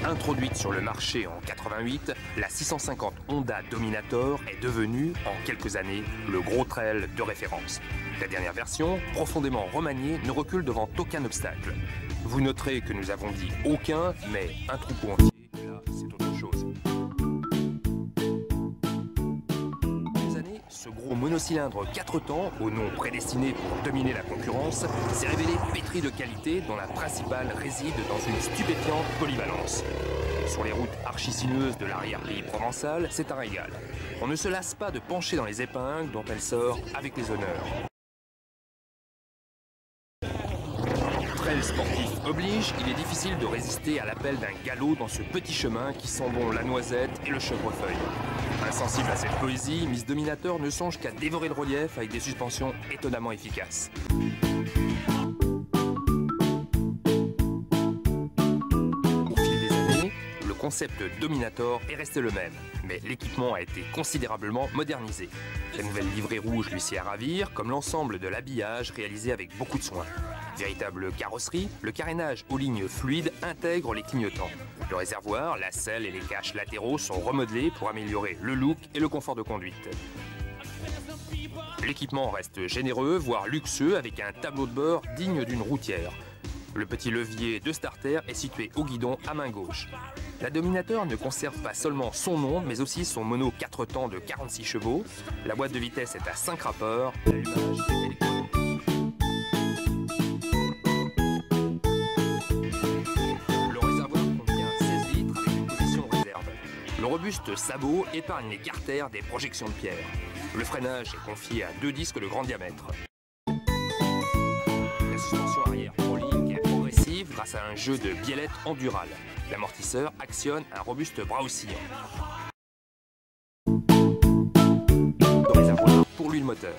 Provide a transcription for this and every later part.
Introduite sur le marché en 88, la 650 Honda Dominator est devenue, en quelques années, le gros trail de référence. La dernière version, profondément remaniée, ne recule devant aucun obstacle. Vous noterez que nous avons dit aucun, mais un troupeau entier, là, c'est autre chose. Ce gros monocylindre 4 temps, au nom prédestiné pour dominer la concurrence, s'est révélé pétri de qualité dont la principale réside dans une stupéfiante polyvalence. Sur les routes archi-sinueuses de l'arrière-pays provençal, c'est un régal. On ne se lasse pas de pencher dans les épingles dont elle sort avec les honneurs. Trail sportif oblige, il est difficile de résister à l'appel d'un galop dans ce petit chemin qui sent bon la noisette et le chevrefeuille. Insensible à cette poésie, Miss Dominator ne songe qu'à dévorer le relief avec des suspensions étonnamment efficaces. Au fil des années, le concept Dominator est resté le même, mais l'équipement a été considérablement modernisé. La nouvelle livrée rouge lui sied à ravir, comme l'ensemble de l'habillage réalisé avec beaucoup de soin. Véritable carrosserie, le carénage aux lignes fluides intègre les clignotants. Le réservoir, la selle et les caches latéraux sont remodelés pour améliorer le look et le confort de conduite. L'équipement reste généreux, voire luxueux, avec un tableau de bord digne d'une routière. Le petit levier de starter est situé au guidon à main gauche. La Dominator ne conserve pas seulement son nom, mais aussi son mono 4 temps de 46 chevaux. La boîte de vitesse est à 5 rapports. L'allumage est électronique. Le robuste sabot épargne les carters des projections de pierre. Le freinage est confié à 2 disques de grand diamètre. La suspension arrière prolique est progressive grâce à un jeu de biellettes endurales. L'amortisseur actionne un robuste bras oscillant. Le réservoir pour l'huile moteur.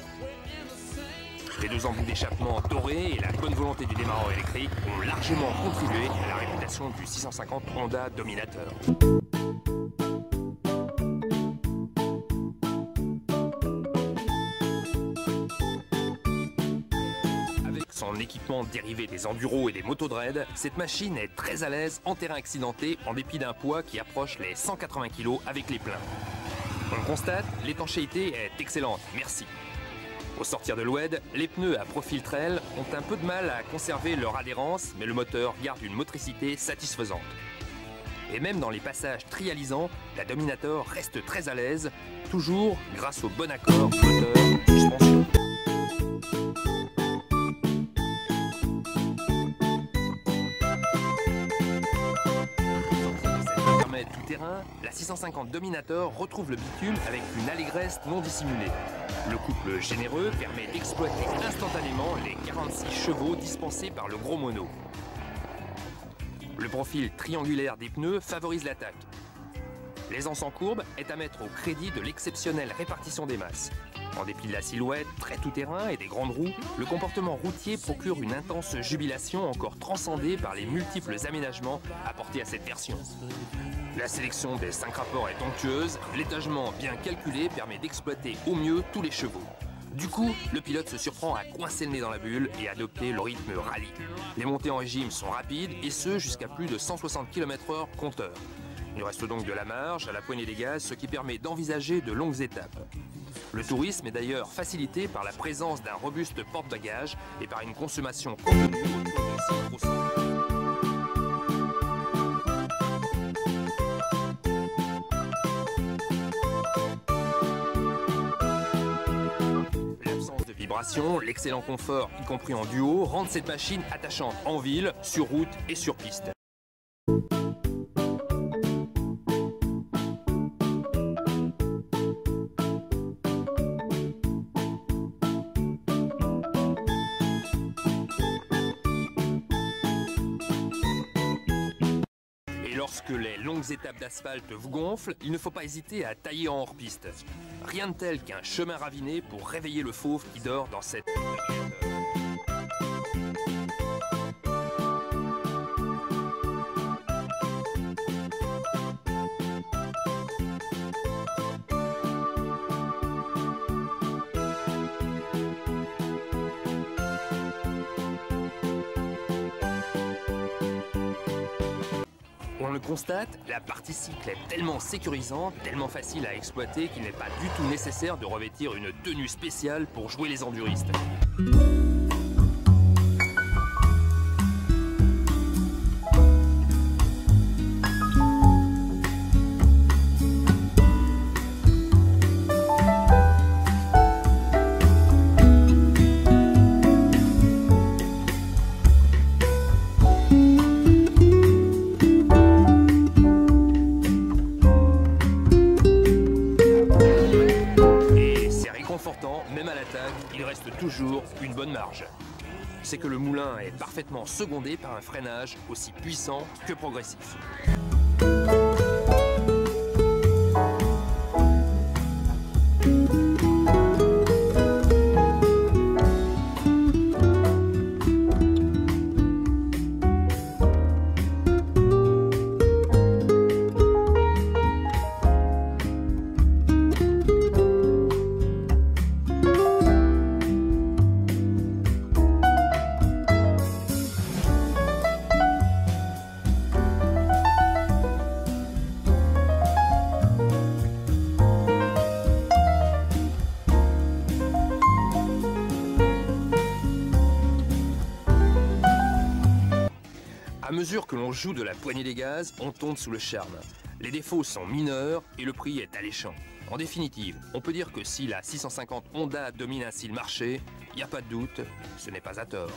Les 2 embouts d'échappement dorés et la bonne volonté du démarreur électrique ont largement contribué à la réputation du 650 Honda Dominator. Son équipement dérivé des enduros et des motodreads, cette machine est très à l'aise en terrain accidenté en dépit d'un poids qui approche les 180 kg avec les pleins. On constate, l'étanchéité est excellente, merci. Au sortir de l'oued, les pneus à profil trail ont un peu de mal à conserver leur adhérence, mais le moteur garde une motricité satisfaisante. Et même dans les passages trialisants, la Dominator reste très à l'aise, toujours grâce au bon accord moteur-suspension. Tout-terrain, la 650 Dominator retrouve le bitume avec une allégresse non dissimulée. Le couple généreux permet d'exploiter instantanément les 46 chevaux dispensés par le gros mono. Le profil triangulaire des pneus favorise l'attaque. L'aisance en courbe est à mettre au crédit de l'exceptionnelle répartition des masses. En dépit de la silhouette très tout-terrain et des grandes roues, le comportement routier procure une intense jubilation encore transcendée par les multiples aménagements apportés à cette version. La sélection des 5 rapports est onctueuse, l'étagement bien calculé permet d'exploiter au mieux tous les chevaux. Du coup, le pilote se surprend à coincer le nez dans la bulle et adopter le rythme rallye. Les montées en régime sont rapides et ce jusqu'à plus de 160 km/h compteur. Il reste donc de la marge à la poignée des gaz, ce qui permet d'envisager de longues étapes. Le tourisme est d'ailleurs facilité par la présence d'un robuste porte-bagages et par une consommation contenue autour de 6%. L'absence de vibration, l'excellent confort, y compris en duo, rendent cette machine attachante en ville, sur route et sur piste. Lorsque les longues étapes d'asphalte vous gonflent, il ne faut pas hésiter à tailler en hors-piste. Rien de tel qu'un chemin raviné pour réveiller le fauve qui dort dans cette... On le constate, la partie cycle est tellement sécurisante, tellement facile à exploiter qu'il n'est pas du tout nécessaire de revêtir une tenue spéciale pour jouer les enduristes. Même à l'attaque, il reste toujours une bonne marge. C'est que le moulin est parfaitement secondé par un freinage aussi puissant que progressif. À mesure que l'on joue de la poignée des gaz, on tombe sous le charme. Les défauts sont mineurs et le prix est alléchant. En définitive, on peut dire que si la 650 Honda domine ainsi le marché, il n'y a pas de doute, ce n'est pas à tort.